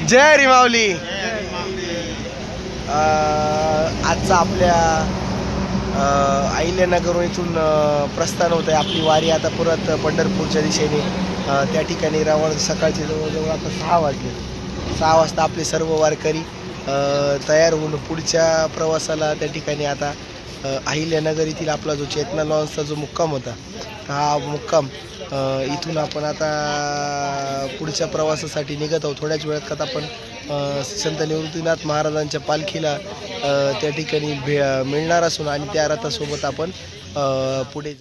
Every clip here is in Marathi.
जय रिमावली। आजचा आपल्या अहिल्यानगरहून इथून प्रस्थान होत आहे आपली वारी आता परत पंढरपूरच्या दिशेने। त्या ठिकाणी रावण सकाळचे जवळजवळ आता 6 वाजले। 6 वाजता आपले सर्व वारकरी तयार होऊन पुढच्या प्रवासाला त्या ठिकाणी आता अहिल्यानगर येथील आपला जो चेतना लॉन्सचा जो मुक्काम होता हा मुक्काम इथून आपण आता पुढच्या प्रवासासाठी निघत आहोत। थोड्याच वेळात आपण संत निवृत्तीनाथ महाराजांच्या पालखीला त्या ठिकाणी मिळणार असून आणि त्या रथासोबत आपण पुढे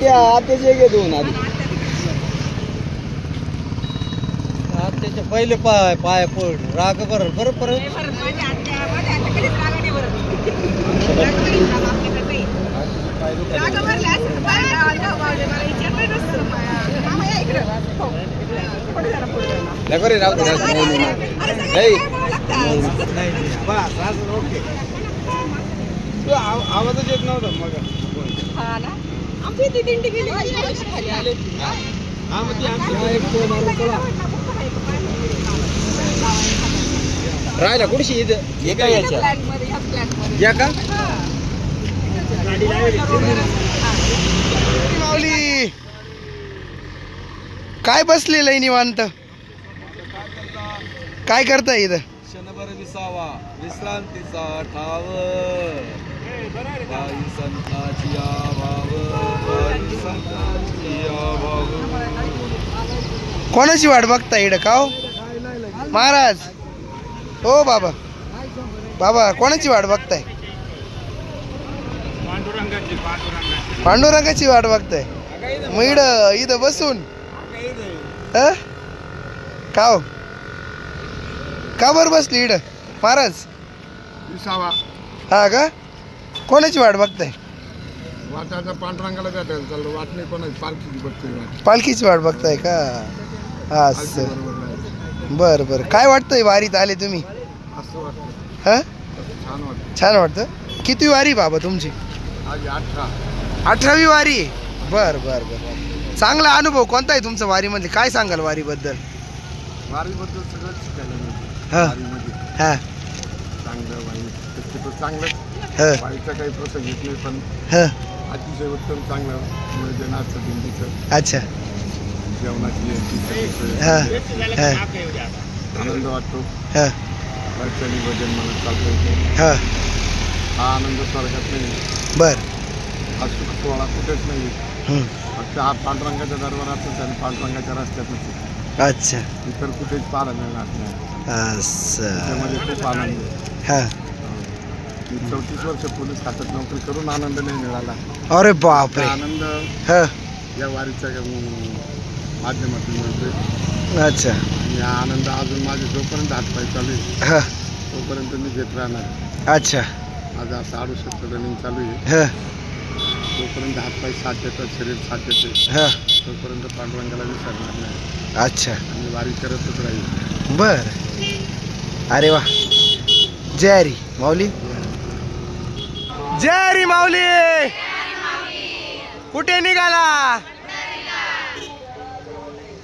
आत्याचे घे दोन आधी आत्याचे पहिले पाय पड राग परत आवाजच येत नव्हता मग राहिला कुठशी इथं या का काय बसलेलं आहे निवांत काय करताय इथं क्षणभर विसावा विश्रांतीचा ठाव संताची कोणाची वाट बघताय इकडं का हो महाराज हो बाबा कोणाची वाट बघताय पांडुरंगाची वाट बघताय मग इथं बसून का हो का बरं बसली इकडं महाराज हा का कोणाची वाट बघताय वाटाचा पांडुरंगाला भेटायला चाललो वाट नाही कोणाची पालखीची बघतोय पालखीची वाट बघताय का हा बरं काय वाटतंय वारीत आले तुम्ही असं वाटतं हा छान वाटतं किती वारी बाबा तुमची 18वी वारी बर चांगला अनुभव कोणता आहे तुमचा वारीमध्ये काय सांगाल वारीबद्दल सगळं शिकायला हा चांगलं वाईचा काही प्रसंग येत नाही पण अतिशय उत्तम चांगलं नियोजनाचं दिंडीचं अच्छा जेवणाची आनंद वाटतो भजन म्हणत चालतो हा आनंद स्वर्गात नाही बर हा सुख सोहळा कुठेच नाही फक्त हा पांडुरंगाच्या दरबारातच आणि पांडुरंगाच्या रस्त्यातच अच्छा इतर कुठेच पाहायला मिळणार नाही त्यामध्ये खूप आनंद आहे 34 वर्ष पोलीस खात्यात नोकरी करून आनंद नाही मिळाला अरे बापरे आनंद या वारीच्या माध्यमातून मिळतोय अच्छा आणि हा आनंद अजून माझे जोपर्यंत हातपाय चालू आहे तोपर्यंत मी घेत राहणार अच्छा माझं असं 68 रनिंग चालू आहे तोपर्यंत हातपाय साथ देतात शरीर साथ देते तोपर्यंत पांडुरंगाला विसरणार नाही अच्छा आणि वारी करतच राहील बर अरे वा, जय हरी माऊली, जय हरी माऊली. कुठे निघाला?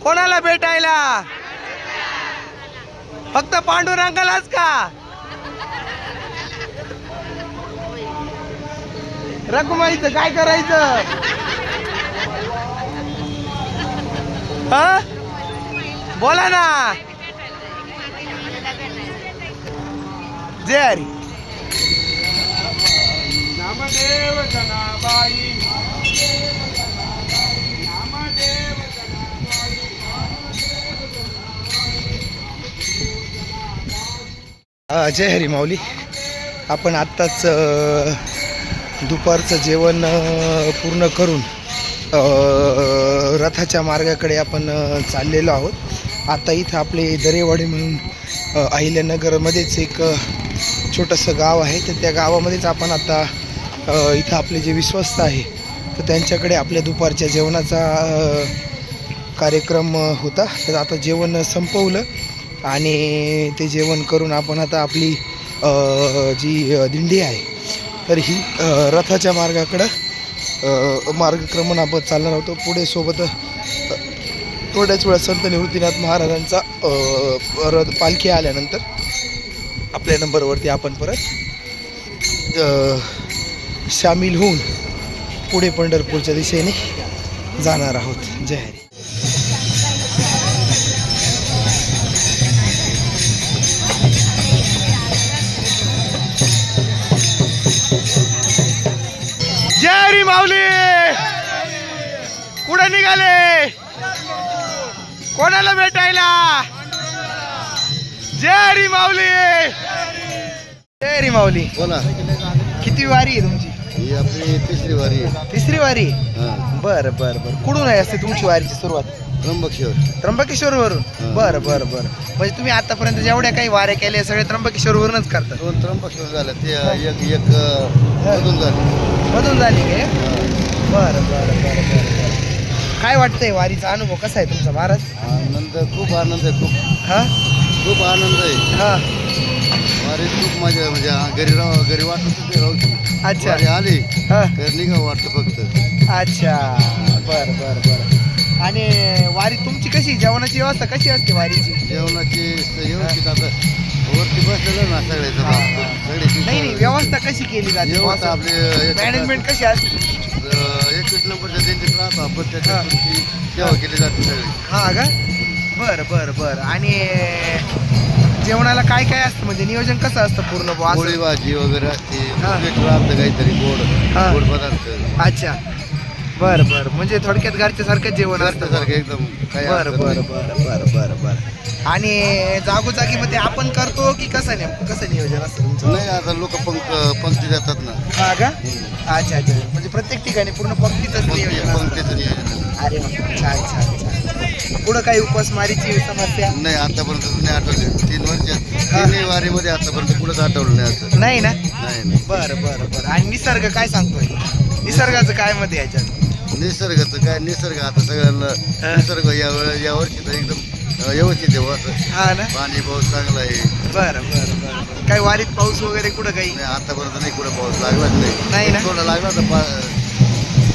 कोणाला भेटायला? फक्त पांडुरंगालाच का? रखुमाईचं काय करायचं? हा, बोला ना. जय हरी. नामदेव जनाबाई, जय हरी माऊली. आपण आत्ताच दुपारचं जेवण पूर्ण करून रथाच्या मार्गाकडे आपण चाललेलो आहोत. आता इथं आपले दरेवाडी म्हणून अहिल्यानगरमध्येच एक छोटंसं गाव आहे, तर त्या गावामध्येच आपण आता इथं आपले जे विश्वस्त आहे तर त्यांच्याकडे आपल्या दुपारच्या जेवणाचा कार्यक्रम होता. तर आता जेवण संपवलं आणि ते जेवण करून आपण आता आपली जी दिंडी आहे तर ही रथाच्या मार्गाकडं मार्गक्रमण आपण चालणार होतो. पुढे सोबत थोड्याच वेळा संत निवृत्तीनाथ महाराजांचा रथ पालखी आल्यानंतर आपल्या नंबरवरती आपण परत सामील होऊन पुढे पंढरपूरच्या दिशेने जाणार आहोत. जय हरी. जय हरी माऊली. कुठे निघाले? कोणाला भेटायला? जय हरी माऊली. जय हरी माऊली. बोला. किती वारी आहे तुमची? ही आपली तिसरी वारी आहे. तिसरी वारी. बरं बरं बरं. कुठून आहे असते तुमची वारीची सुरुवात? त्र्यंबकेश्वर वरून. बरं बरं बरं. म्हणजे तुम्ही आतापर्यंत जेवढ्या काही वाऱ्या केल्या सगळे त्र्यंबकेश्वर वरूनच करतात? 2 त्र्यंबकेश्वर झालं, ते एक मधून झाली काय? बरं बरं बरं बरं. काय वाटतंय वारीचा अनुभव कसा आहे तुमचा महाराज? खूप आनंद आहे. खूप आनंद आहे. हा, वारीत खूप मजा, म्हणजे घरी वाटत राहू. अच्छा. आली हा, तर निघा वाटतं फक्त. अच्छा. बरं बरं बरं. आणि वारी तुमची कशी, जेवणाची व्यवस्था कशी असते वारीची? जेवणाची व्यवस्थित आता वरती बसलेलं ना सगळ्याचं. नाही, व्यवस्था कशी केली जाते? आपली मॅनेजमेंट कशी असते? 21 नंबरच्या दिंडीत राहतो आपण, त्याच्यातून सेवा केली जाते सगळी. हा का? बरं बरं बरं. आणि जेवणाला काय काय असतं, म्हणजे नियोजन कसं असतं पूर्ण? पोळी भाजी वगैरे असते, राहतं काहीतरी गोड पदार्थ. अच्छा. बरं बरं. म्हणजे थोडक्यात घरच्या सारखं जेवण असतं सारखं एकदम. बरं बरं बरं बरं बरं बरं. आणि जागोजागी मध्ये आपण करतो की कसं नियोजन असतं तुमचं? नाही, आता लोक पंक्ती देतात ना. हा का? अच्छा अच्छा. म्हणजे प्रत्येक ठिकाणी पूर्ण पंक्तीचं नियोजन. अरे छान छान छान. पुढं काही उपासमारीची समस्या नाही आतापर्यंत नाही आठवली. 3 वर्षात 3 वारीमध्ये आतापर्यंत कुठंच आठवलं नाही असं. नाही ना? नाही. बरं बरं बरं. आणि निसर्ग काय सांगतोय? निसर्गाचं काय मत आहे याच्यात? निसर्गाचं काय, निसर्ग आता सगळ्यांना निसर्ग या वर्षी तर एकदम व्यवस्थित आहे असं. हा ना? पाणी पाऊस चांगला आहे. बरं बरं बरं. काही वारीत पाऊस वगैरे कुठं काही? नाही आतापर्यंत नाही, कुठं पाऊस लागलाच नाही ना? थोडा लागला तर.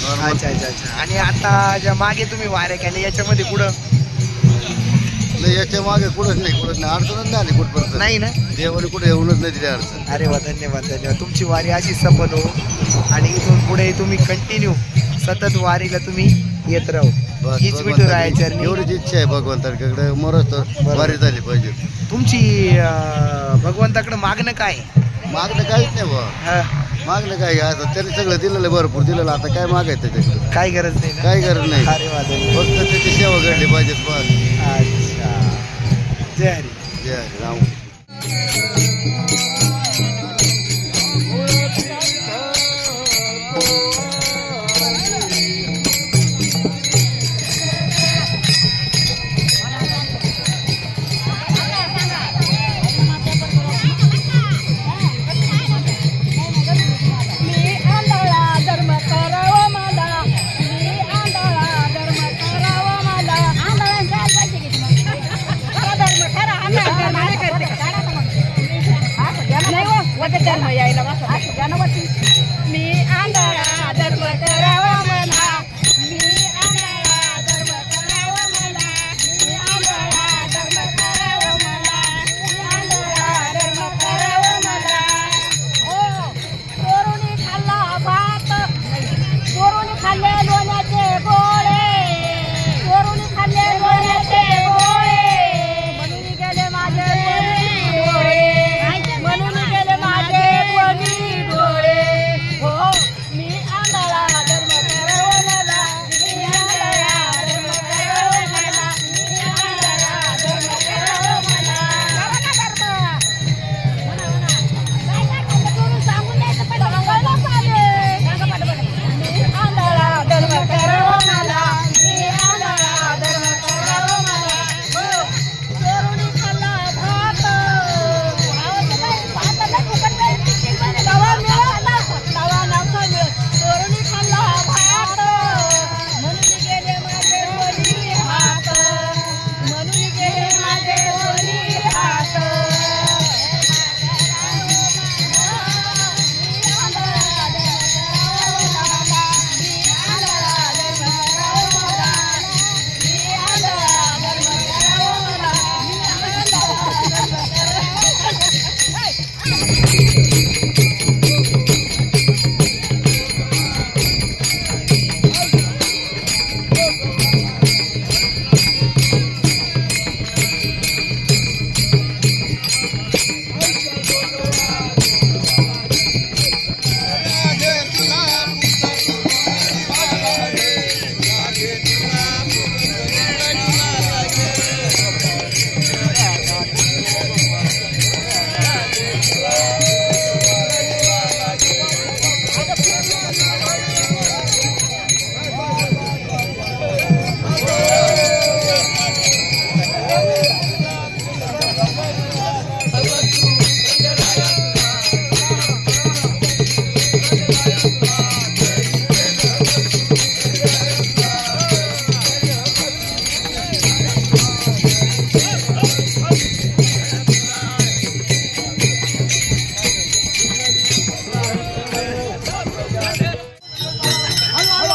अच्छा अच्छा अच्छा. आणि आता ज्या मागे तुम्ही वाऱ्या केल्या याच्यामध्ये कुठं? नाही, याच्या मागे कुठंच नाही अडचणच नाही कुठपर्यंत. नाही ना? देवाने कुठे येऊनच नाही दिली अडचण. अरे वा, धन्यवाद धन्यवाद. तुमची वारी अशी सफल हो आणि इथून पुढे तुम्ही कंटिन्यू सतत वारीला तुम्ही येत राहू. हीच विठुरायाचरणी एवढीच इच्छा आहे भगवंताकडे. मरत तर वारी झाली पाहिजे. तुमची भगवंताकडे मागणं काय? मागणं काहीच नाही बा. मागणं काय, आता त्यांनी सगळं दिलेलं आहे, भरपूर दिलेलं. आता काय मागायचं त्याच्याकडे? काय गरज नाही. काय गरज नाही. अरे वा, फक्त त्याची सेवा घडली पाहिजे बस. अच्छा. जय हरी. जय हरी राम.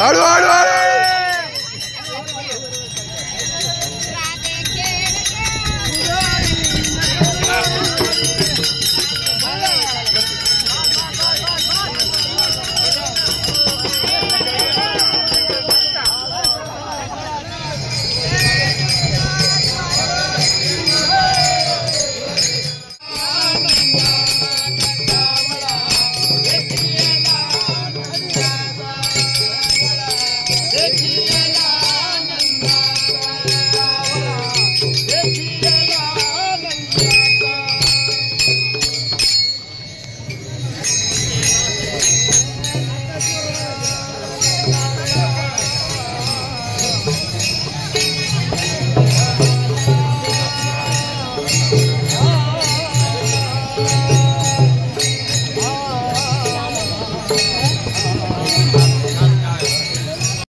हळू हळू हळू